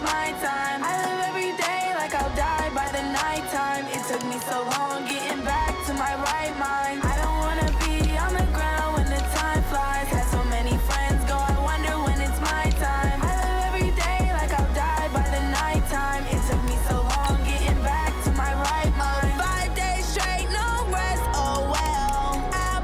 my time. I live every day like I'll die by the nighttime. It took me so long getting back to my right mind. I don't wanna be on the ground when the time flies. Had so many friends go, I wonder when it's my time. I live every day like I'll die by the nighttime. It took me so long getting back to my right mind. 5 days straight, no rest, oh well. I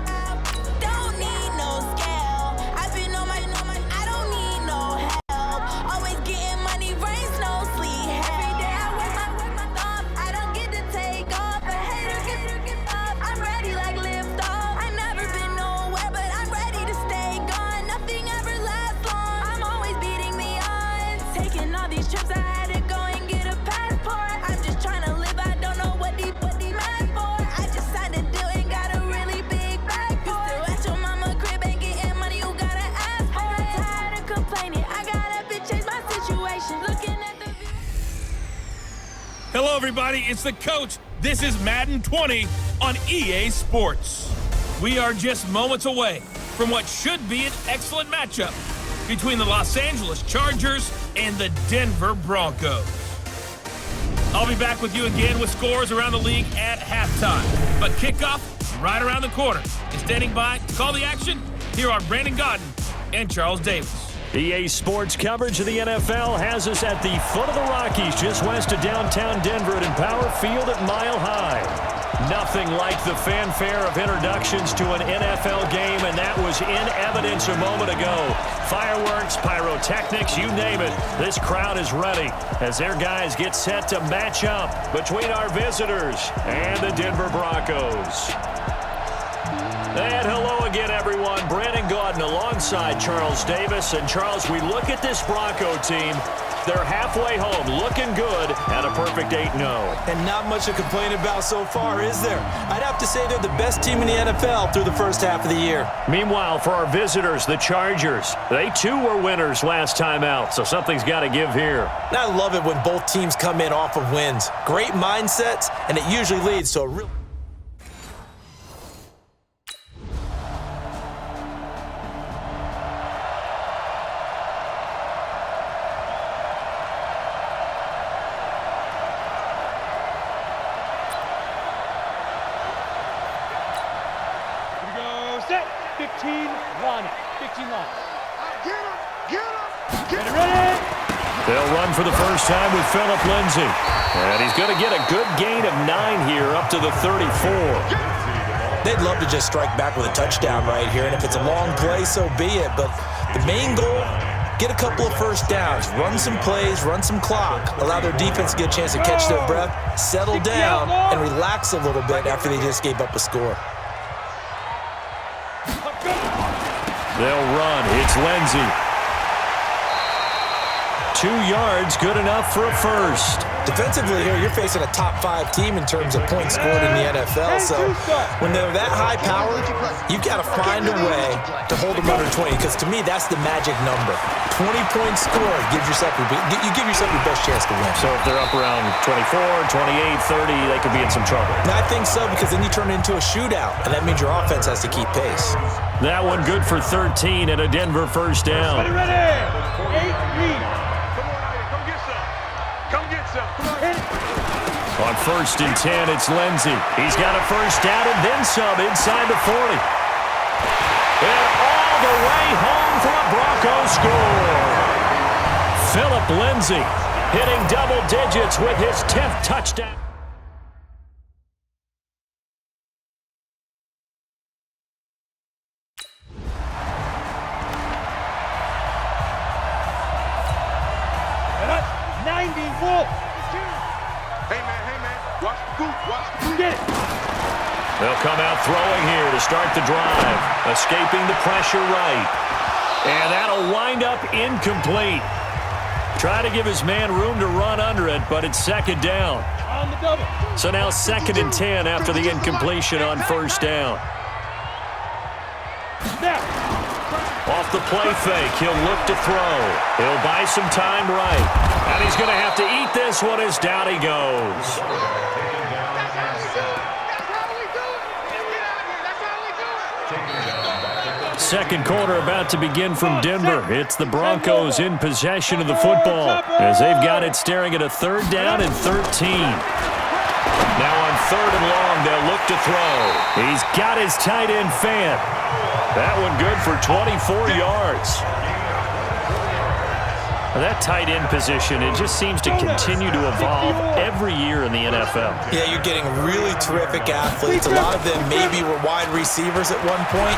don't need no scale. I've been on my, I don't need no help. Always getting money, rains, no sleep. Every day I work my thumb. I don't get to take off. A hater get up. I'm ready like lift off. I never been nowhere, but I'm ready to stay gone. Nothing ever lasts long. I'm always beating the odds. Taking all these trips, I had to go and get a passport. I'm just trying to live. I don't know what the mad for. I just signed a deal and got a really big bag for it. Still at your mama crib and getting money, you gotta ask for it. I got tired of complaining. I gotta change my situation. Looking at the view. Hello, everybody. It's the coach. This is Madden 20 on EA Sports. We are just moments away from what should be an excellent matchup between the Los Angeles Chargers and the Denver Broncos. I'll be back with you again with scores around the league at halftime. But kickoff right around the corner. And standing by to call the action, here are Brandon Godden and Charles Davis. EA Sports coverage of the NFL has us at the foot of the Rockies, just west of downtown Denver at Empower Field at Mile High. Nothing like the fanfare of introductions to an NFL game, and that was in evidence a moment ago. Fireworks, pyrotechnics, you name it. This crowd is ready as their guys get set to match up between our visitors and the Denver Broncos. And hello again, everyone. Brandon Godden alongside Charles Davis. And Charles, we look at this Bronco team. They're halfway home, looking good at a perfect 8-0. And not much to complain about so far, is there? I'd have to say they're the best team in the NFL through the first half of the year. Meanwhile, for our visitors, the Chargers, they too were winners last time out, so something's got to give here. And I love it when both teams come in off of wins. Great mindsets, and it usually leads to a real... Set, 15 line. Get it ready. They'll run for the first time with Phillip Lindsay. And he's going to get a good gain of 9 here up to the 34. They'd love to just strike back with a touchdown right here, and if it's a long play, so be it. But the main goal, get a couple of first downs, run some plays, run some clock, allow their defense to get a chance to catch their breath, settle down, and relax a little bit after they just gave up a score. They'll run. It's Lindsay. 2 yards, good enough for a first. Defensively here, you're facing a top-5 team in terms of points scored in the NFL. So when they're that high powered, you've got to find a way to hold them under 20. Because to me, that's the magic number. 20 points scored gives yourself you give yourself your best chance to win. So if they're up around 24, 28, 30, they could be in some trouble. And I think so, because then you turn it into a shootout, and that means your offense has to keep pace. That one good for 13 and a Denver first down. Ready. 8-3. On 1st and 10, it's Lindsay. He's got a first down and then some inside the 40. And all the way home for a Broncos score. Phillip Lindsay hitting double digits with his 10th touchdown. They'll come out throwing here to start the drive. Escaping the pressure right. And that'll wind up incomplete. Try to give his man room to run under it, but it's second down. On the double. So now 2nd and 10 after the incompletion on first down. Snap. Off the play fake, he'll look to throw. He'll buy some time right. And he's going to have to eat this one as down he goes. second quarter about to begin from Denver. It's the Broncos in possession of the football as they've got it staring at a 3rd down and 13. Now on 3rd and long, they'll look to throw. He's got his tight end fan. That one good for 24 yards. That tight end position, it just seems to continue to evolve every year in the NFL. Yeah, you're getting really terrific athletes. A lot of them maybe were wide receivers at one point.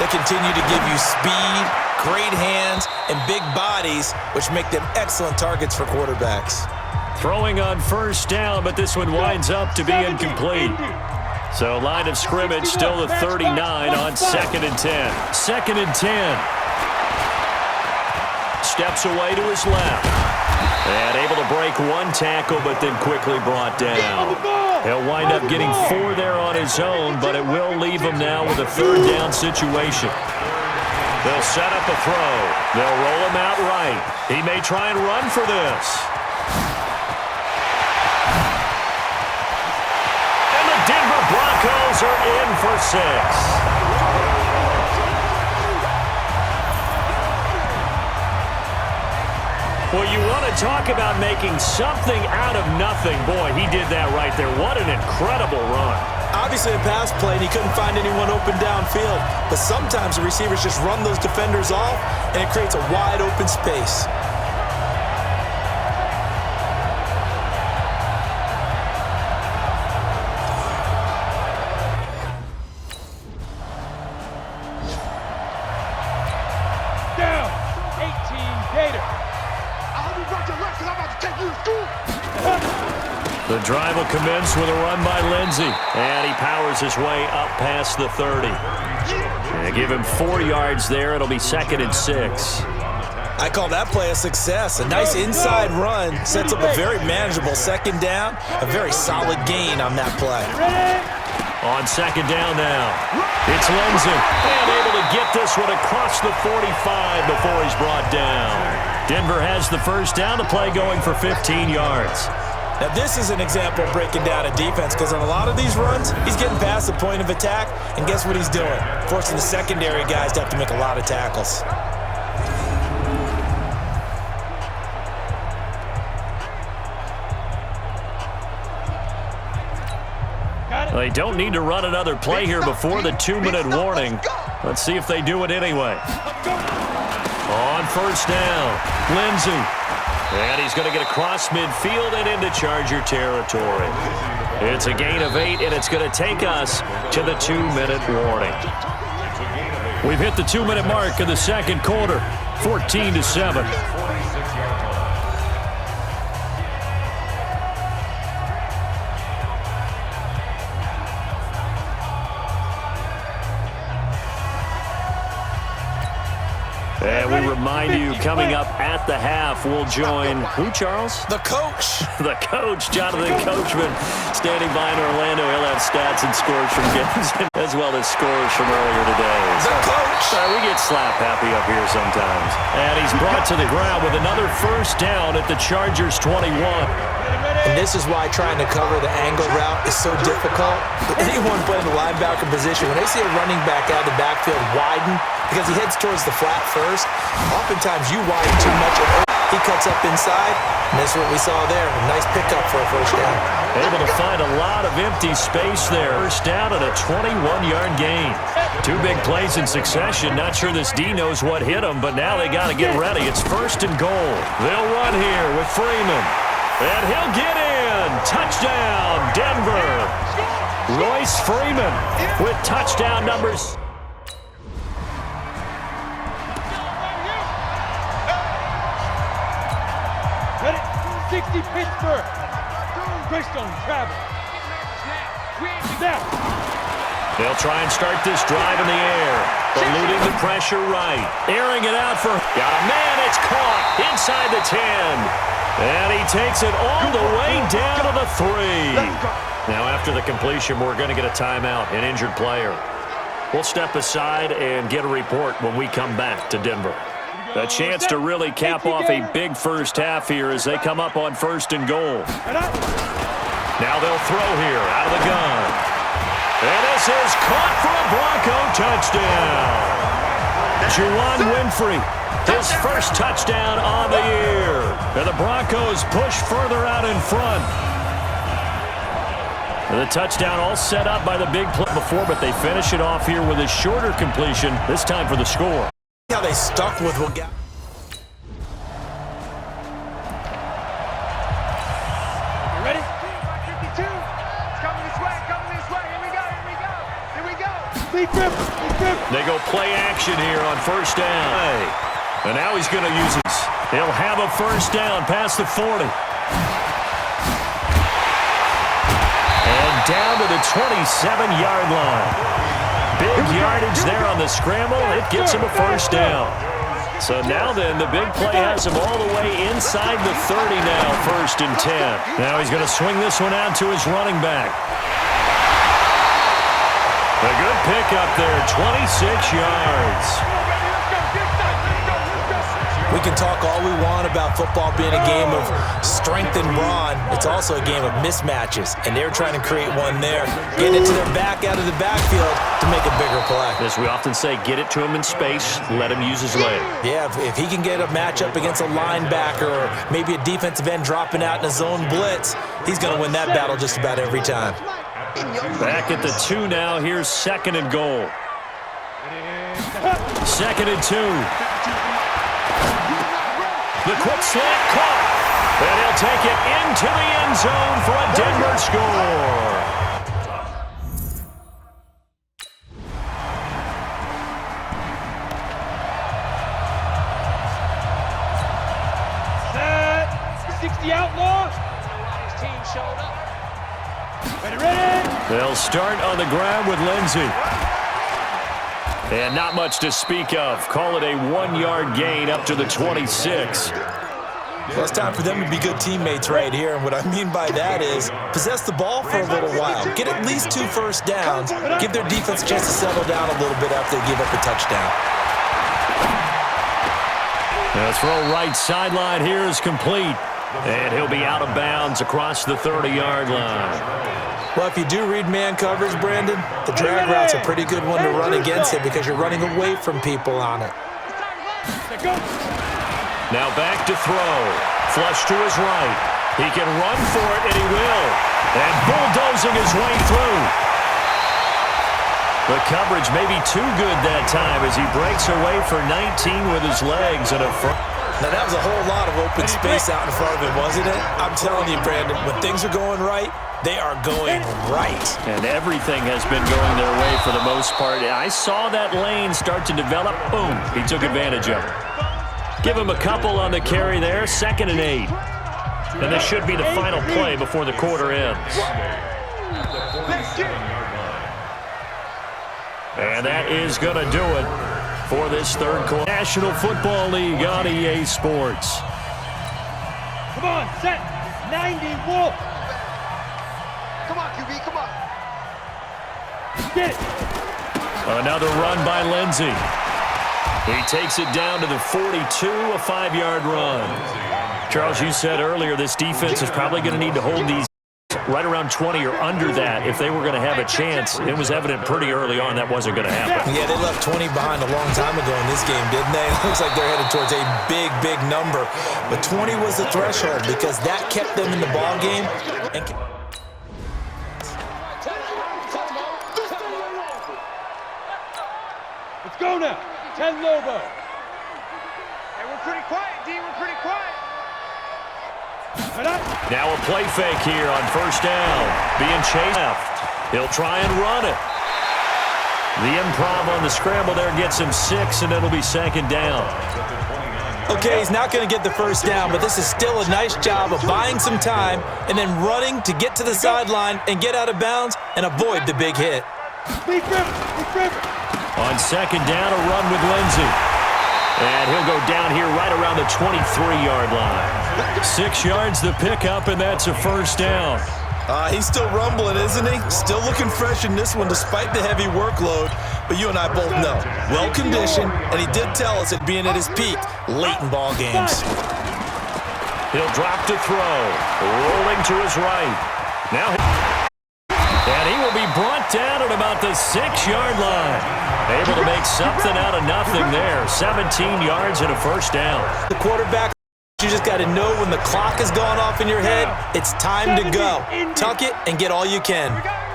They continue to give you speed, great hands, and big bodies, which make them excellent targets for quarterbacks. Throwing on 1st down, but this one winds up to be incomplete. So line of scrimmage still the 39 on 2nd and 10. 2nd and 10. Steps away to his left. And able to break one tackle, but then quickly brought down. He'll wind up getting 4 there on his own, but it will leave him now with a 3rd down situation. They'll set up a throw. They'll roll him out right. He may try and run for this. And the Denver Broncos are in for 6. Well, you want to talk about making something out of nothing. Boy, he did that right there. What an incredible run. Obviously a pass play, and he couldn't find anyone open downfield. But sometimes the receivers just run those defenders off, and it creates a wide open space. Down. 18 Gator. The drive will commence with a run by Lindsey. And he powers his way up past the 30. And give him 4 yards there. It'll be 2nd and 6. I call that play a success. A nice inside run sets up a very manageable 2nd down. A very solid gain on that play. On 2nd down now. It's Lindsey. And able to get this one across the 45 before he's brought down. Denver has the 1st down. The play going for 15 yards. Now, this is an example of breaking down a defense because on a lot of these runs, he's getting past the point of attack, and guess what he's doing? Forcing the secondary guys to have to make a lot of tackles. They don't need to run another play here before the 2-minute warning. Let's see if they do it anyway. On 1st down, Lindsey. And he's going to get across midfield and into Charger territory. It's a gain of 8, and it's going to take us to the 2-minute warning. We've hit the 2-minute mark in the 2nd quarter, 14-7. And we remind you, coming up at the half, we'll join who, Charles? The coach. The coach, Jonathan Coachman, standing by in Orlando. He'll have stats and scores from games, as well as scores from earlier today. The coach. We get slap happy up here sometimes. And he's brought to the ground with another 1st down at the Chargers 21. And this is why trying to cover the angle route is so difficult. Anyone playing the linebacker position, when they see a running back out of the backfield widen, because he heads towards the flat first, oftentimes you widen too much. He cuts up inside, and that's what we saw there. A nice pickup for a 1st down. Able to find a lot of empty space there. 1st down and a 21-yard gain. 2 big plays in succession. Not sure this D knows what hit him, but now they got to get ready. It's 1st and goal. They'll run here with Freeman. And he'll get in. Touchdown, Denver. Royce Freeman with touchdown numbers. Got it. 60 Pittsburgh. Greystone travel. Snap. They'll try and start this drive in the air. Eluding the pressure right. Airing it out for... Got a man. It's caught inside the 10. And he takes it all the way down to the 3. Now, after the completion, we're going to get a timeout, an injured player. We'll step aside and get a report when we come back to Denver. A chance to really cap off a big 1st half here as they come up on 1st and goal. Now they'll throw here out of the gun. And this is caught for a Bronco touchdown. Juwan Winfrey, his first touchdown on the year. And the Broncos push further out in front. The touchdown all set up by the big play before, but they finish it off here with a shorter completion, this time for the score. How they stuck with what got. You ready? 52. It's coming this way, Here we go. Big grip. They go play action here on first down. And now he's going to use it. He'll have a first down past the 40. And down to the 27-yard line. Big yardage there on the scramble. It gets him a first down. So now then, the big play has him all the way inside the 30 now, 1st and 10. Now he's going to swing this one out to his running back. A good pickup there, 26 yards. We can talk all we want about football being a game of strength and brawn. It's also a game of mismatches, and they're trying to create one there. Get it to their back out of the backfield to make a bigger play. As we often say, get it to him in space, let him use his leg. Yeah, if he can get a matchup against a linebacker or maybe a defensive end dropping out in a zone blitz, he's going to win that battle just about every time. Back at the 2 now. Here's 2nd and goal. 2nd and 2. The quick slant caught. And he'll take it into the end zone for a Denver score. Set. 60 outlaw. His team showed up. Ready. They'll start on the ground with Lindsey. And not much to speak of. Call it a 1-yard gain up to the 26. Well, it's time for them to be good teammates right here. And what I mean by that is possess the ball for a little while. Get at least 2 first downs. Give their defense a chance to settle down a little bit after they give up a touchdown. The throw right sideline here is complete. And he'll be out of bounds across the 30-yard line. Well, if you do read man coverage, Brandon, the drag route's a pretty good one to run against it because you're running away from people on it. Now back to throw. Flush to his right. He can run for it, and he will. And bulldozing his way through. The coverage may be too good that time as he breaks away for 19 with his legs and a front. Now, that was a whole lot of open space out in front of him, wasn't it? I'm telling you, Brandon, when things are going right, they are going right. And everything has been going their way for the most part. I saw that lane start to develop. Boom. He took advantage of it. Give him a couple on the carry there. 2nd and 8. And this should be the final play before the quarter ends. And that is going to do it for this third quarter. National Football League on EA Sports. Come on, set. 90, Wolf. Come on, QB, come on. Get it. Another run by Lindsey. He takes it down to the 42, a 5-yard run. Charles, you said earlier this defense is probably going to need to hold these right around 20 or under that if they were going to have a chance. It was evident pretty early on that wasn't going to happen. Yeah, they left 20 behind a long time ago in this game, didn't they? It looks like they're headed towards a big, big number. But 20 was the threshold because that kept them in the ball game. And Let's go now. 10 Lobo. Hey, we're pretty quiet, D. We're pretty quiet. Now a play fake here on first down. Being chased left. He'll try and run it. The improv on the scramble there gets him 6, and it'll be 2nd down. okay, he's not going to get the first down, but this is still a nice job of buying some time and then running to get to the sideline and get out of bounds and avoid the big hit. On 2nd down, a run with Lindsey. And he'll go down here right around the 23-yard line. 6 yards the pickup, and that's a first down. He's still rumbling, isn't he? Still looking fresh in this one despite the heavy workload. But you and I both know, well-conditioned, and he did tell us at being at his peak late in ball games. He'll drop to throw, rolling to his right. Now, and he will be brought brought down at about the 6-yard line. Able to make something out of nothing there. 17 yards and a first down. The quarterback, you just got to know when the clock is going off in your head, it's time to go. Tuck it and get all you can.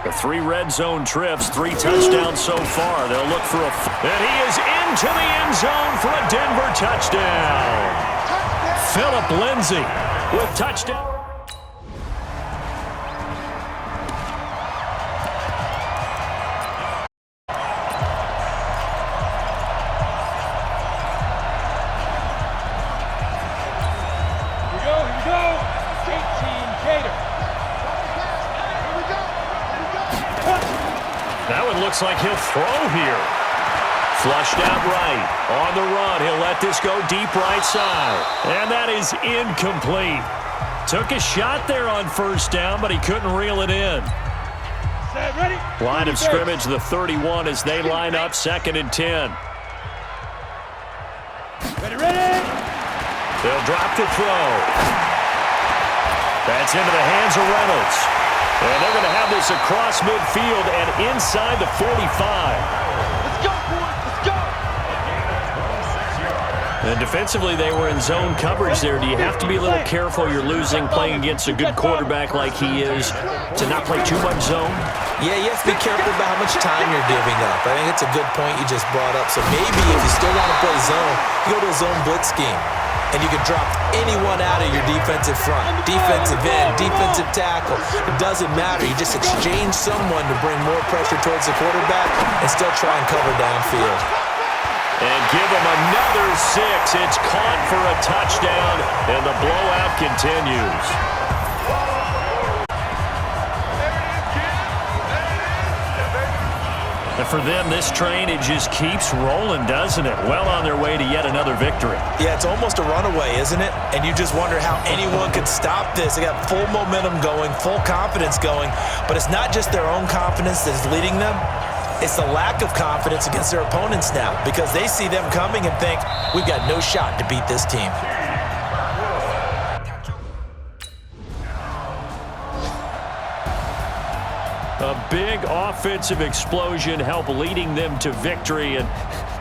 The 3 red zone trips, 3 touchdowns so far. They'll look for and he is into the end zone for a Denver touchdown. Phillip Lindsay with touchdown. Now it looks like he'll throw here. Flushed out right. On the run, he'll let this go deep right side. And that is incomplete. Took a shot there on first down, but he couldn't reel it in. Ready? Line of scrimmage, the 31 as they line up 2nd and 10. Ready? They'll drop the throw. That's into the hands of Reynolds. And they're going to have this across midfield and inside the 45. Let's go, boys. Let's go. And defensively, they were in zone coverage there. Do you have to be a little careful? You're losing playing against a good quarterback like he is to not play too much zone? Yeah, you have to be careful about how much time you're giving up. I think it's a good point you just brought up. So maybe if you still want to play zone, you go to a zone blitz scheme. And you can drop anyone out of your defensive front, defensive end, defensive tackle. It doesn't matter. You just exchange someone to bring more pressure towards the quarterback and still try and cover downfield. And give him another 6. It's caught for a touchdown, and the blowout continues. And for them, this train, it just keeps rolling, doesn't it? Well on their way to yet another victory. Yeah, it's almost a runaway, isn't it? And you just wonder how anyone could stop this. They got full momentum going, full confidence going. But it's not just their own confidence that's leading them. It's the lack of confidence against their opponents now because they see them coming and think, we've got no shot to beat this team. A big offensive explosion helped leading them to victory, and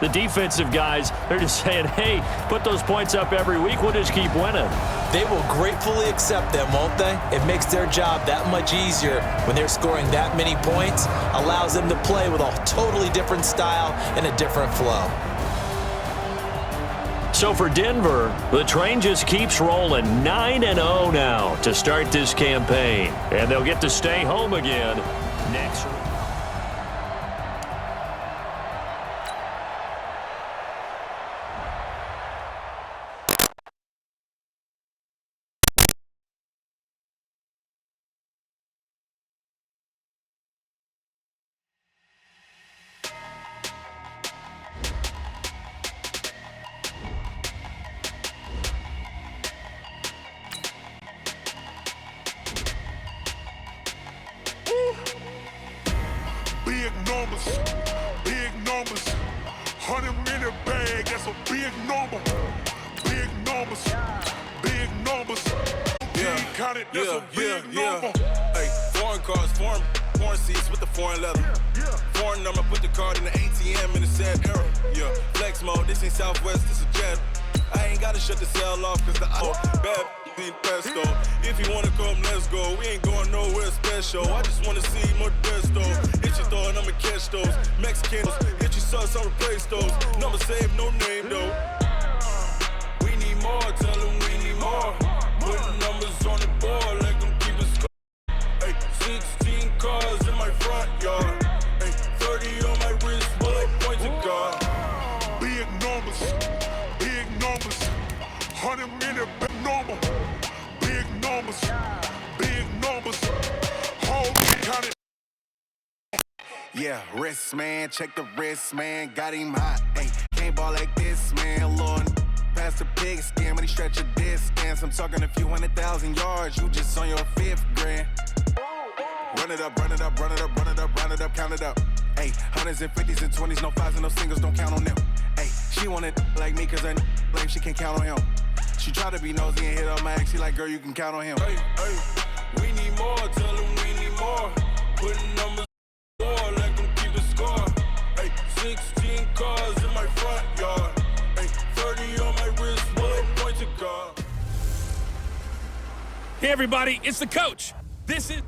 the defensive guys, they're just saying, hey, put those points up every week, we'll just keep winning. They will gratefully accept them, won't they? It makes their job that much easier when they're scoring that many points, allows them to play with a totally different style and a different flow. So for Denver, the train just keeps rolling 9-0 now to start this campaign, and they'll get to stay home again next week. Big numbers, 100 in the bag, that's a big number. Big numbers, big numbers. Count it, that's a big number. Hey, foreign cars, foreign seats with the foreign leather. Foreign number, put the card in the ATM in the sad era. Yeah, flex mode, this ain't Southwest, this a jet. I ain't gotta shut the cell off cause the bad need pesto. If you wanna come, let's go. We ain't going nowhere special. I just wanna see more Modesto. Hit your throw and I'ma catch those. Mexicans, hit your sauce, I'll replace those. Number save, no name though. We need more, tell them we need more. Putting numbers on the board like them keep us score. Hey, 16 cars in my front yard. Hey, 30 on my wrist, but I point to God. Big numbers, 100 minute big number. Big numbers, hold me, count it. Yeah, wrist man, check the wrist man, got him hot. Hey, can't ball like this man, Lord. Past the pig skin, when he stretch a distance. I'm talking a few 100,000 yards, you just on your 5th grand. Run it up, run it up, run it up, run it up, run it up, count it up. Hey, 100s and 50s and 20s, no 5s and no singles, don't count on them. Hey, she want it like me, cause her lame, she can't count on him. She try to be nosy and hit up my ex, she like, girl, you can count on him. Hey, we need more, tell them we need more. Putting numbers on 16 cars in my front yard. Hey, 30 on my wrist, bullet point to God. Hey, everybody, it's the coach. This is...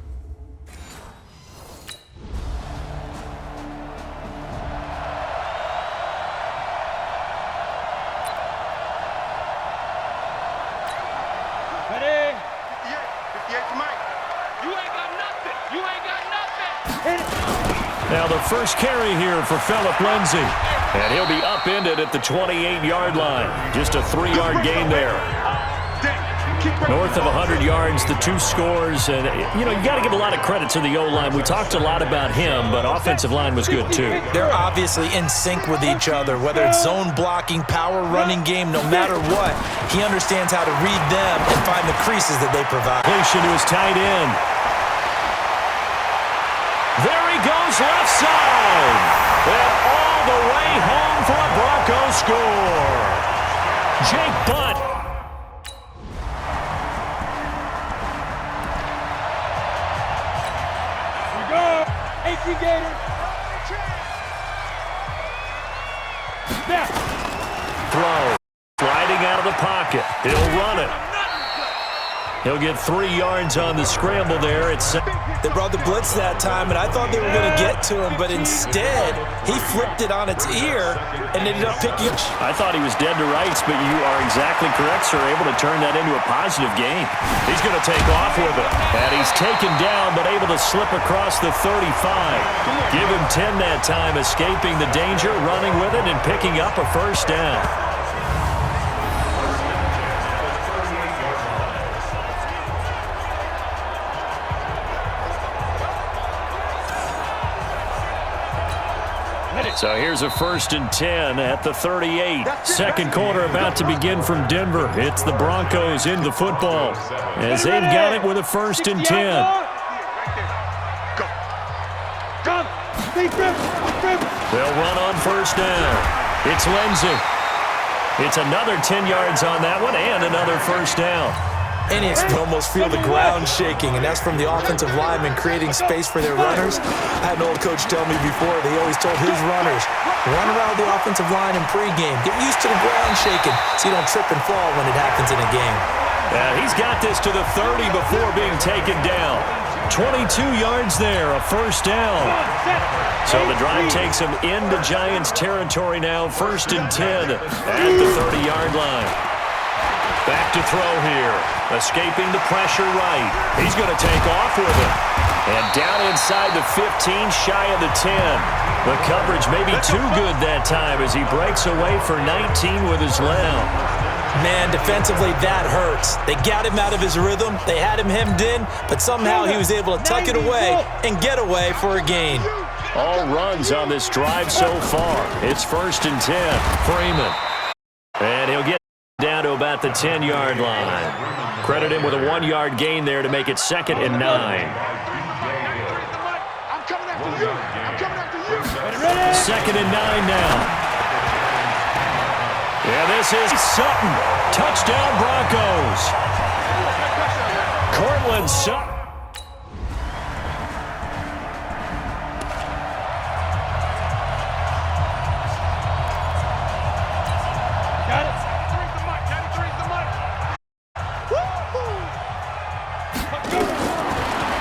Ready? 58 to Mike. You ain't got nothing. You ain't got nothing. Now the first carry here for Phillip Lindsay. And he'll be upended at the 28-yard line. Just a 3-yard gain there. North of 100 yards, the 2 scores. And, you know, you got to give a lot of credit to the O-line. We talked a lot about him, but offensive line was good too. They're obviously in sync with each other, whether it's zone blocking, power running game, no matter what. He understands how to read them and find the creases that they provide. Completion to his tight end. There he goes, left side. And all the way home for a Broncos score. Jake Butt. Gator. Throw. Sliding out of the pocket. He'll run it. He'll get 3 yards on the scramble there. They brought the blitz that time, and I thought they were going to get to him, but instead, he flipped it on its ear and ended up picking up. I thought he was dead to rights, but you are exactly correct, sir. Able to turn that into a positive gain. He's going to take off with it. And he's taken down, but able to slip across the 35. Give him 10 that time, escaping the danger, running with it, and picking up a first down. So here's a 1st and 10 at the 38. Second quarter about to begin from Denver. It's the Broncos in the football as they've got it with a 1st and 10. They'll run on first down. It's Lindsay. It's another 10 yards on that one and another first down. And you almost feel the ground shaking, and that's from the offensive linemen creating space for their runners. I had an old coach tell me before, they always told his runners, run around the offensive line in pregame. Get used to the ground shaking so you don't trip and fall when it happens in a game. He's got this to the 30 before being taken down. 22 yards there, a first down. So the drive takes him into Giants territory now, 1st and 10 at the 30-yard line. Back to throw here. Escaping the pressure right. He's going to take off with it. And down inside the 15, shy of the 10. The coverage may be too good that time as he breaks away for 19 with his left. Man, defensively, that hurts. They got him out of his rhythm. They had him hemmed in, but somehow he was able to tuck it away and get away for a gain. All runs on this drive so far. It's 1st and 10. Freeman. And he'll get down to about the 10-yard line. Credit him with a 1-yard gain there to make it 2nd and 9. I'm coming after you. I'm coming after you. 2nd and 9 now. Yeah, this is Sutton. Touchdown Broncos. Cortland Sutton.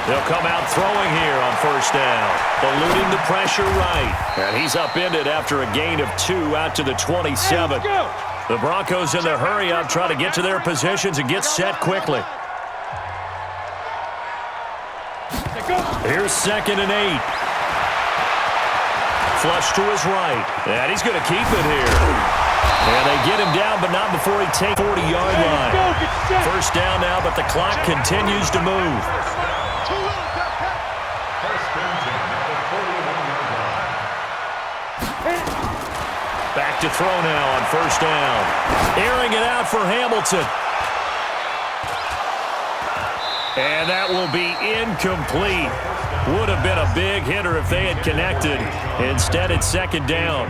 They'll come out throwing here on first down. Eluding the pressure right. And he's upended after a gain of 2 out to the 27. The Broncos in the hurry-up try to get to their positions and get set quickly. Here's 2nd and 8. Flush to his right. And he's going to keep it here. And they get him down, but not before he takes 40-yard line. First down now, but the clock continues to move. Back to throw now on first down. Airing it out for Hamilton. And that will be incomplete. Would have been a big hitter if they had connected. Instead, it's 2nd down.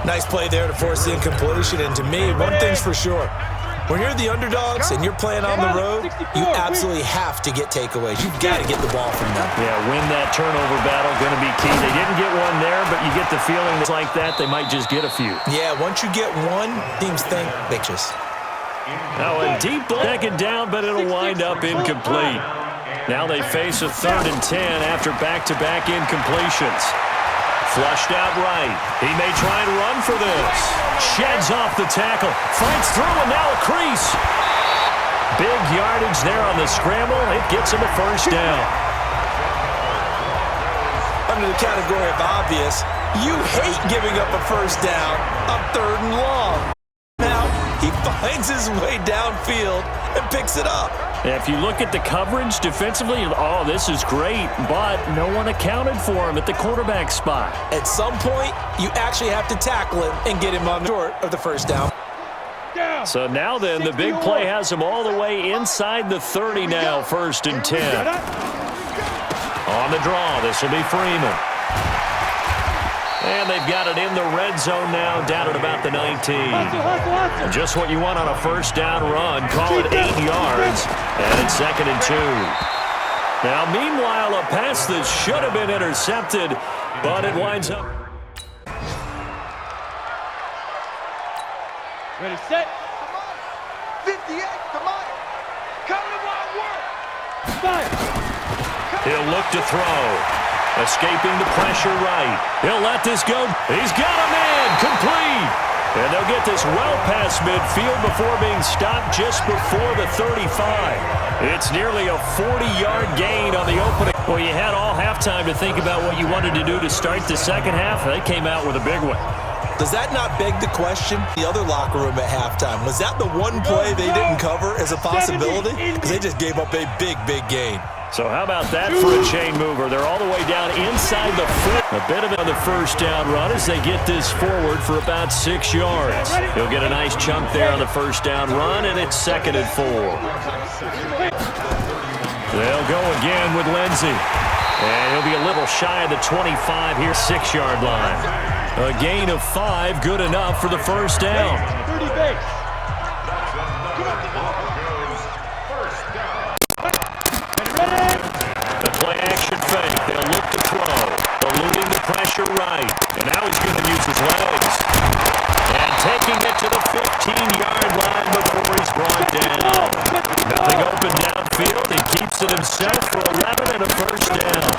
Nice play there to force the incompletion, and to me, one thing's for sure. When you're the underdogs and you're playing on the road, you absolutely have to get takeaways. You've got to get the ball from them. Yeah, win that turnover battle, going to be key. They didn't get one there, but you get the feeling it's like that, they might just get a few. Yeah, once you get one, teams think they just. Now a deep ball. Second down, but it'll wind up incomplete. Now they face a 3rd and 10 after back-to-back incompletions. Flushed out right. He may try and run for this. Sheds off the tackle. Fights through, and now a crease. Big yardage there on the scramble. It gets him a first down. Under the category of obvious, you hate giving up a first down on 3rd and long. Now he finds his way downfield and picks it up. If you look at the coverage defensively, oh, this is great, but no one accounted for him at the quarterback spot. At some point, you actually have to tackle him and get him on short of the first down. So now then, the big play has him all the way inside the 30 now, 1st and 10. On the draw, this will be Freeman. And they've got it in the red zone now, down at about the 19. Just what you want on a first down run. Call it 8 yards, and it's 2nd and 2. Now, meanwhile, a pass that should have been intercepted, but it winds up. Ready, set. 58, come on. Come to wild work. Fire. He'll look to throw. Escaping the pressure right. He'll let this go. He's got a man. Complete. And they'll get this well past midfield before being stopped just before the 35. It's nearly a 40-yard gain on the opening. Well, you had all halftime to think about what you wanted to do to start the second half. They came out with a big one. Does that not beg the question? The other locker room at halftime, was that the one play they didn't cover as a possibility? Because they just gave up a big, big gain. So how about that for a chain mover? They're all the way down inside the 4. A bit of it on the first down run as they get this forward for about 6 yards. He'll get a nice chunk there on the first down run, and it's 2nd and 4. They'll go again with Lindsey. And he'll be a little shy of the 25 here, 6-yard line. A gain of 5, good enough for the first down. 30 base. The play-action fake. They'll look to throw. Eluding the pressure right. And now he's going to use his legs. And taking it to the 15-yard line before he's brought down. Nothing open downfield. He keeps it himself for 11 and a first down.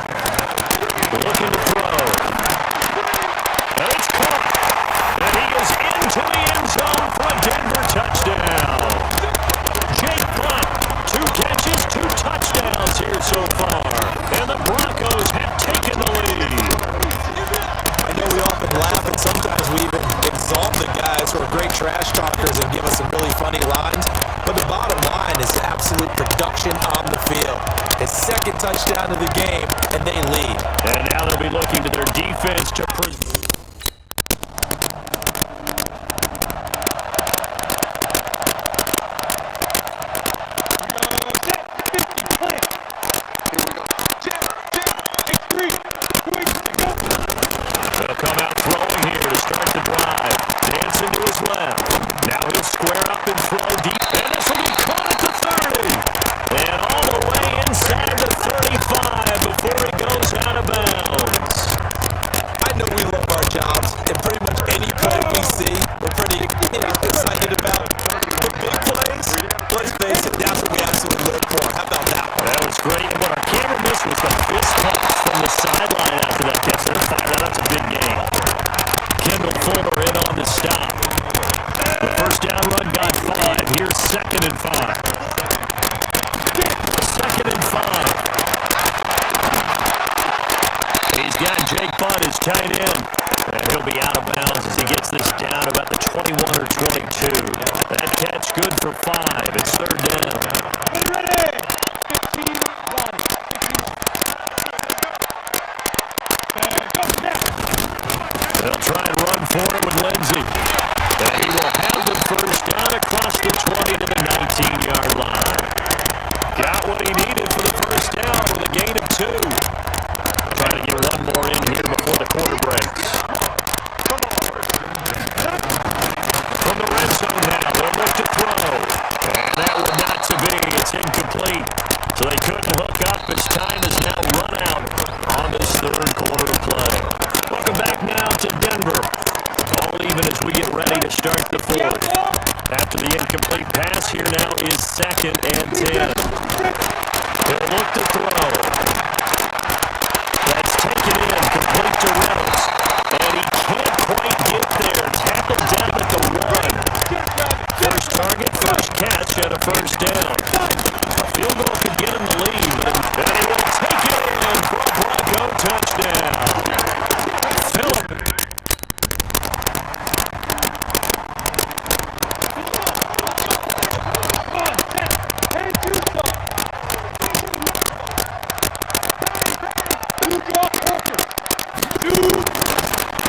Looking to throw. And it's caught. And he is into the end zone for a Denver touchdown. Jake Butt, 2 catches, 2 touchdowns here so far. And the Broncos have taken the lead. I know we often laugh and sometimes we even exalt the guys who are great trash talkers and give us some really funny lines. But the bottom line is absolute production on the field. His 2nd touchdown of the game, and they lead. And now they'll be looking to their defense to They'll come out throwing here to start the drive. Dancing to his left. Now he'll square up and throw deep. And this will be caught at the 30. And all the way inside the 35 before he goes out of bounds. I know we love our jobs, and pretty much any play we see, we're pretty excited about. The big plays, let's face it, that's what we absolutely live for. How about that one? That was great. And what our camera missed was the fist pump from the sideline after that catch. They're fired. That's a big game. Kendall Fuller in on the stop. The first down run got 5. Here's 2nd and 5. 2nd and 5. He's got Jake Butt as tight end. And he'll be out of bounds as he gets this down about the 21 or 22. That catch good for 5. It's 3rd down. Ready. 15-1. They'll try and run for it with Lindsey. And he will have the first down across the 20 to the 19-yard line. Got what he needed for the first down with a gain of 2. Trying to get one more in here before the quarter breaks. From the red zone now, they'll look to throw. So they couldn't hook up as time has now run out on this third quarter of play. Welcome back now to Denver. All even as we get ready to start the fourth. After the incomplete pass, here now is 2nd and 10. He'll look to throw. That's taken in, complete to Reynolds. And he can't quite get there. Tackled down at the 1. First target, first catch, and a first down. A field goal could get him the lead, but he will take it in for a Bronco touchdown. Phillip.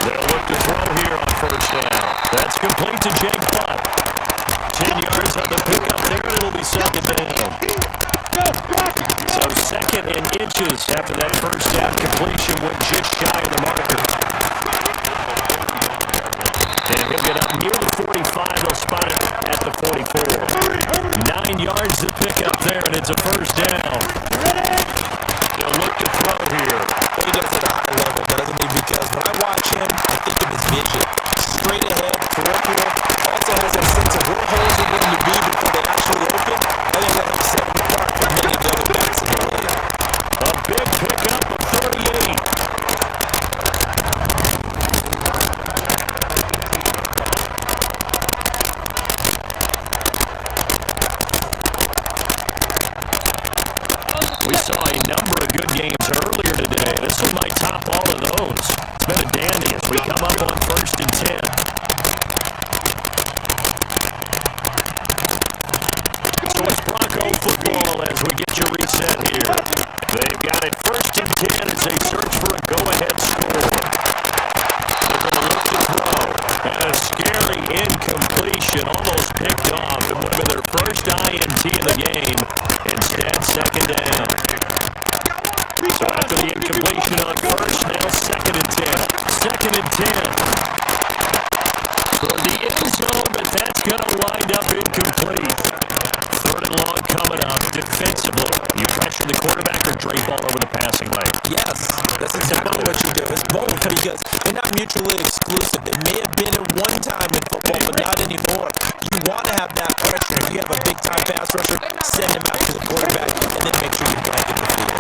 They'll look to throw here on first down. That's complete to Jake Butt. 10 yards on the pickup there, and it'll be 2nd down. So 2nd and inches after that first down completion went just shy of the marker. And he'll get up near the 45. He'll spot it at the 44. 9 yards to pick up there, and it's a first down. They'll look to throw here. He does it at a high level, doesn't he? Because when I watch him, I think of his vision. Straight ahead, peripheral. Also has that sense of where holes are going to be before they actually open. I think that helps set him apart from many of the other backs in the league. A big pickup of 38. We saw a number of good games earlier today. This one might top all of those. It's been a dandy as we come up on 1st and 10. So it's Bronco football as we get your reset here. They've got it 1st and 10 as they search for a go-ahead score. They're going to look to throw. And a scary incompletion, almost picked off. It would have been their first INT in the game. Instead, 2nd down. So after the incompletion on first, now 2nd and 10. 2nd and 10. For the end zone, but that's going to wind up incomplete. 3rd and long coming up defensively. You pressure the quarterback or drape all over the passing lane? Yes, that's exactly what you do. It's both because they're not mutually exclusive. It may have been at one time in football, but not anymore. You want to have that pressure. If you have a big-time pass rusher, send him out to the quarterback and then make sure you blanket the field.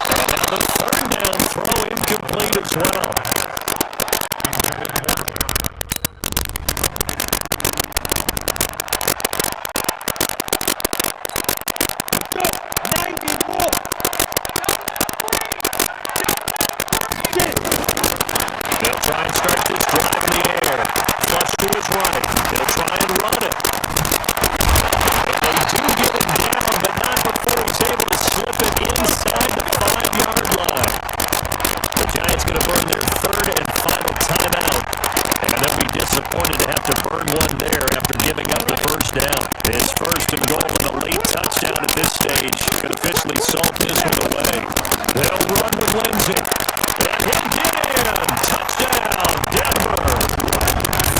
And now the 3rd down throw incomplete as well. They'll try and start this drive in the air. Flush to his right. They'll try and run it. And they do get it down, but not before he's able to slip it inside the 5-yard line. The Giants going to burn their 3rd and final timeout. And they'll be disappointed to have to burn one there after giving up the first down. His 1st and goal and a late touchdown at this stage could officially salt this one away. They'll run with Lindsay. And he'll get in. Touchdown, Denver.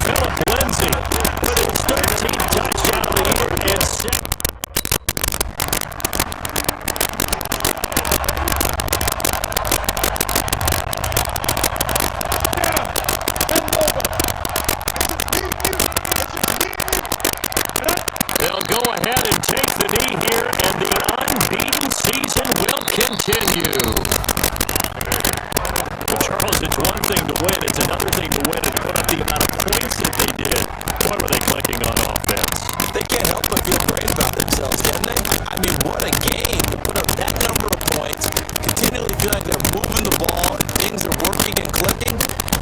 Phillip Lindsay with his 13th touchdown of the year and 6. They'll go ahead and take the knee here, and the unbeaten season will continue. Well, Charles, it's one thing to win. It's another thing to win and put up the amount of points that they did. Boy, were they clicking on offense. They can't help but feel great about themselves, can they? I mean, what a game to put up that number of points, continually feel like they're moving the ball, and things are working and clicking.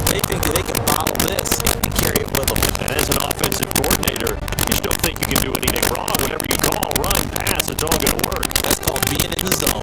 They think that they can bottle this and carry it with them. And as an offensive coordinator, you just don't think you can do anything wrong. Whatever you call, run, pass, it's all going to work. That's called being in the zone.